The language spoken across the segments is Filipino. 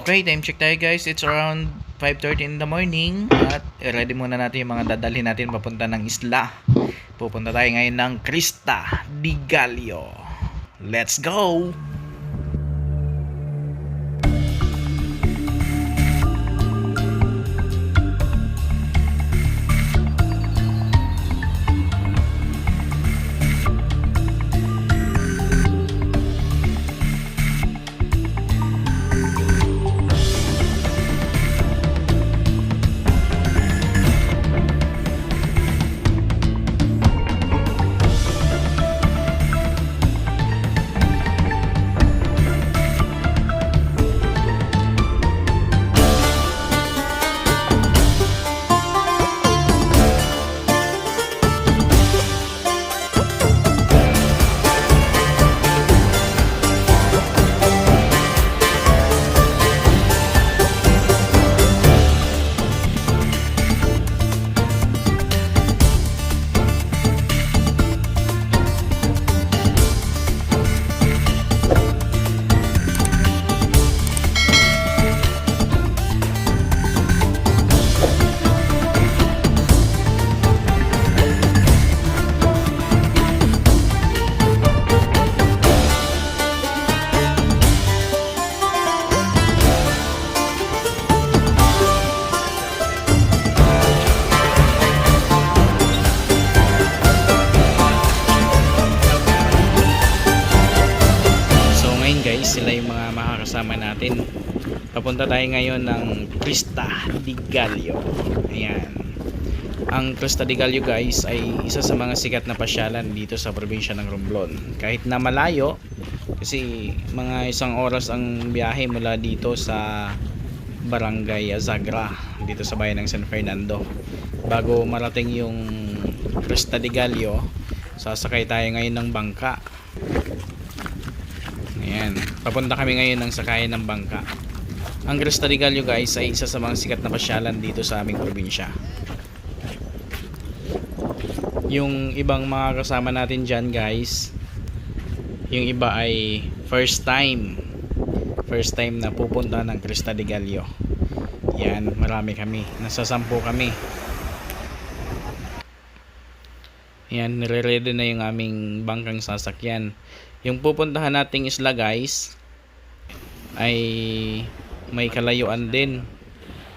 Okay, time check tayo guys. It's around 5:30 in the morning. At ready muna natin yung mga dadalhin natin papunta ng isla. Pupunta tayo ngayon ng Crista di Gallo. Let's go! Sila yung mga makakasama natin. Papunta tayo ngayon ng Crista di Gallo. Ayan. Ang Crista di Gallo guys ay isa sa mga sikat na pasyalan dito sa probinsya ng Romblon. Kahit na malayo, kasi mga isang oras ang biyahe mula dito sa Barangay Azagra, dito sa bayan ng San Fernando. Bago marating yung Crista di Gallo, sasakay tayo ngayon ng bangka. Ayan, papunta kami ngayon ng sakayan ng bangka. Ang Crista di Gallo guys ay isa sa mga sikat na pasyalan dito sa aming probinsya. Yung ibang mga kasama natin dyan guys, yung iba ay first time na pupunta ng Crista di Gallo. Yan, marami kami, nasa 10 kami. Yan, nire-ready na yung aming bangkang sasakyan. Yung pupuntahan nating isla guys ay may kalayuan din.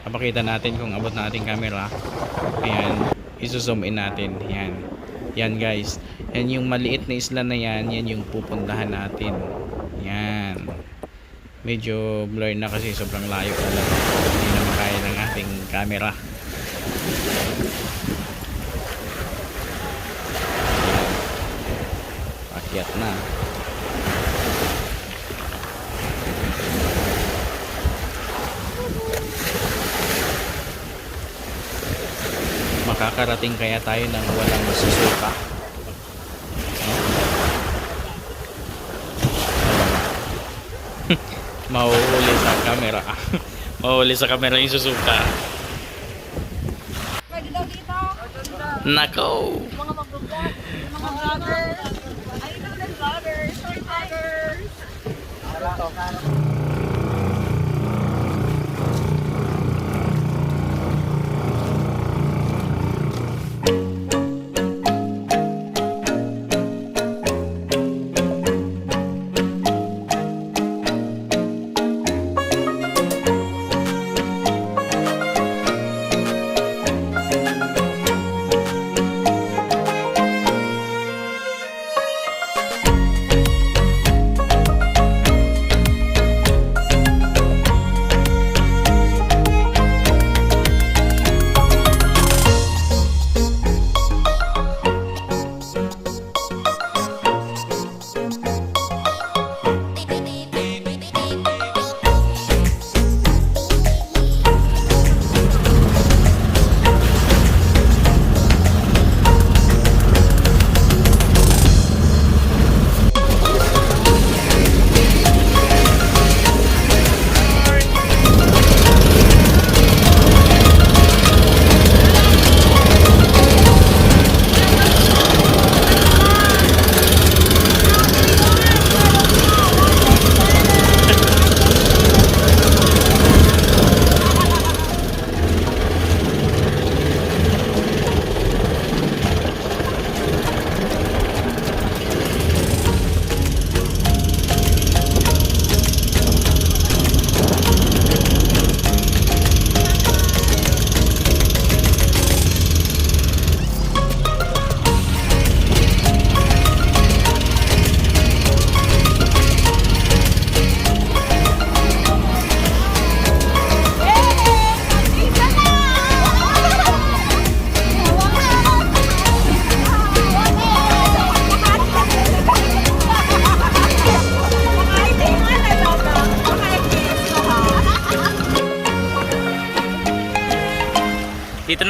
Papakita natin kung abot na ating camera. Ayan, iso-zoom in natin. Yan. Yan guys. Yan yung maliit na isla na yan. Yan yung pupuntahan natin. Yan. Medyo blur na kasi sobrang layo talaga. Hindi na makaya ng ating camera. Akyat na. Makakarating kaya tayo ng walang masusuka? Mahuhuli sa camera. Mahuhuli sa camera yung susuka. Nako! Mga mag-vlog, mga vloggers. Ay, ito na vloggers. Sorry, vloggers.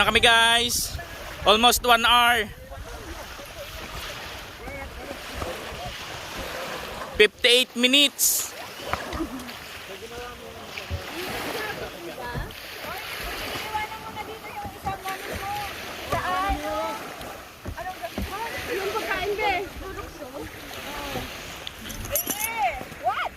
na kami guys. Almost 1 hour. 58 minutes. Yung pagkain be. What?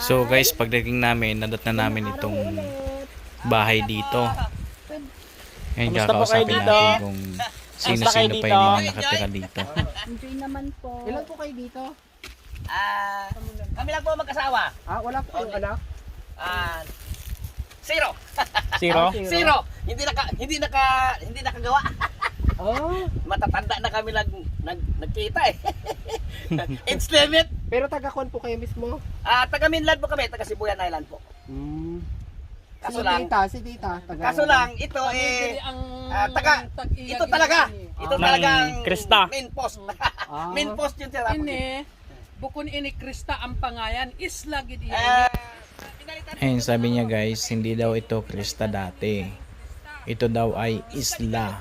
So guys, pagdating namin, nadat na namin itong bahay dito. Ngayon Kamusta po kayo kakausapin dito? natin kung sino-sino kayo pa dito? yung mga nakatira dito. Enjoy naman po. Ilan po kayo dito? Kami lang po mag-asawa. Wala po kayong anak? Zero. Zero? Zero. Hindi nakagawa. Oh, Matatanda na kami nagkita eh. It's limit. pero taga-kon po kayo mismo? Taga Mainland po kami, taga Sibuyan Island po. Kaso lang, Si Tita. kaso lang ito ito talaga. Ito talagang Krista. main post. Main post yun sila. Ini bukon ini Krista ang pangayan isla gid Ah, Ayun, sabi niya guys, hindi daw ito Krista dati. Ito daw ay isla.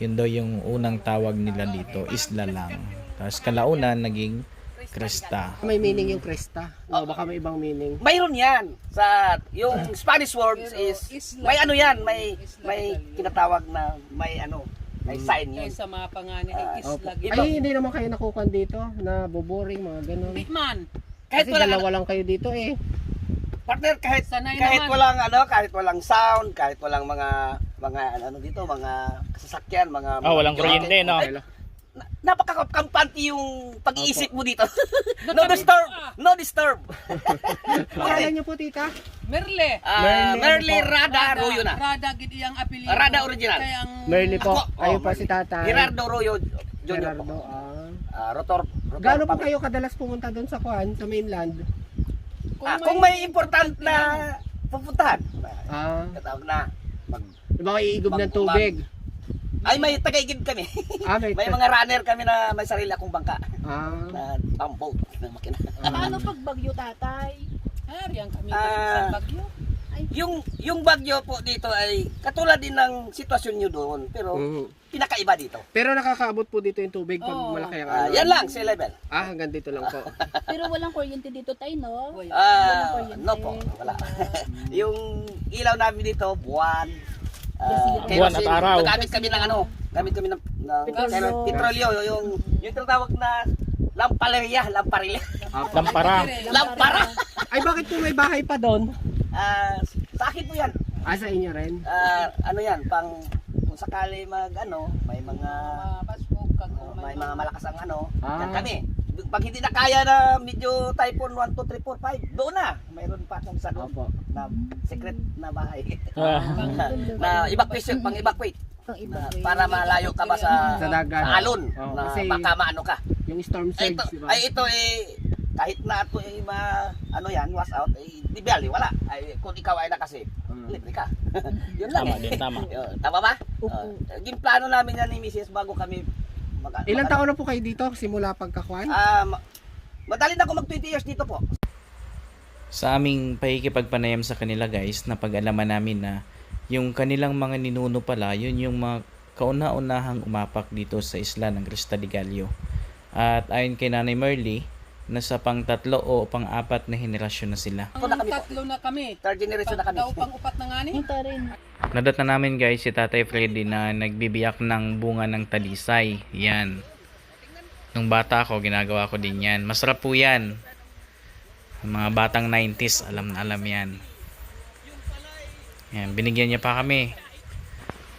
Yun daw yung unang tawag nila dito, isla lang. Tapos kalaunan naging Krista. May meaning yung Krista. Baka may ibang meaning. mayroon yan sa yung Spanish words is may ano yan, may kinatawag na may sign yun. sa mga pangalan ay isla gid. Ay, hindi naman kayo nakukan dito na boboring, mga ganun. Man, Kahit Kasi dalawa lang kayo dito eh. partner, kahit Sanay kahit naman. kahit walang sound, kahit walang mga dito, mga sasakyan, mga walang kuryente, no? Ay, napakakampante yung pag-iisip mo dito. No disturb. No disturb. Pangalan niyo po, Tita? Merle. Merly Rada Royo na. Rada gid iyang apelyido. Rada original. Kaya ang Merly po. Ako, Ayun oh, po si Tatay. Gerardo Royo Jr. Gerardo. po. Rotor. Gaano po kayo kadalas pumunta doon sa Kuan, sa mainland? Kung may important na pupuntahan. Katawag na Diba kayo iigib ng Mag- tubig? ay may tagaigib kami. May mga runner kami na may sarili akong bangka na pump-boat na makina. Paano pag bagyo, tatay? Ari ang kami Ah. sa Bagyo. Ay, yung bagyo po dito ay katulad din ng sitwasyon nyo doon, pero pinakaiba dito. Pero nakakaabot po dito yung tubig pag Oo. malaki ang Yan lang, sea level. hanggang dito lang po. Pero walang kuryente dito tayo, no? No po, wala. Yung ilaw namin dito, buwan. Buwan at araw. Gamit kami ng petrolyo, yung tinatawag na lamparilla. Lampara. Lampara. Ay, bakit po may bahay pa doon? Sa akin po yan. Sa inyo rin? Ano yan, pang kung sakali may mga may mga malakas ang yan kami. Pag hindi na kaya na medyo typhoon 1, 2, 3, 4, 5, doon na. Mayroon pa akong isa doon Opo. na secret na bahay. Ah. na evacuation, pang-evacuate. Para malayo ka ba sa dagat. sa alon Oo, na kasi baka maano ka. yung storm surge, di ba? Ito kahit na ito wash out, di bali, wala. Kung ikaw ay nakasave, libre ka. Yun lang. Tama din, tama. Tama ba? Yung plano namin yan ni Mrs. bago kami Ilang taon na po kayo dito simula pagkakuan? madali na ako mag 20 years dito po. Sa aming pakikipagpanayam sa kanila guys, napag-alaman namin na yung kanilang mga ninuno pala, yun yung mga kauna-unahang umapak dito sa isla ng Crista de Gallo. At ayon kay Nanay Merly, nasa pang 3 o pang 4 na henerasyon na sila. Tatlo na kami. Third generation na kami. Daw pang upat na nga ni. Ito rin. Nadat na namin guys si Tatay Freddy na nagbibiyak ng bunga ng talisay. Yan. Nung bata ako, ginagawa ko din yan. Masarap po yan. Mga batang 90s, alam na alam yan. Yan, binigyan niya pa kami.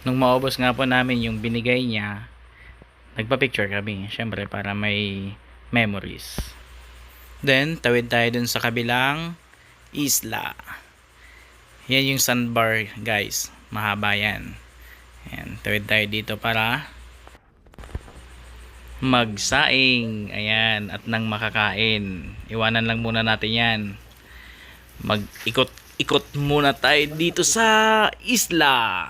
Nung maubos nga po namin yung binigay niya, nagpa-picture kami. Syempre para may memories. Then, tawid tayo dun sa kabilang isla. Yan yung sandbar guys. Mahaba yan. Ayan, tawid tayo dito para magsaing. Ayan, at nang makakain. Iwanan lang muna natin yan. Mag-ikot-ikot muna tayo dito sa isla.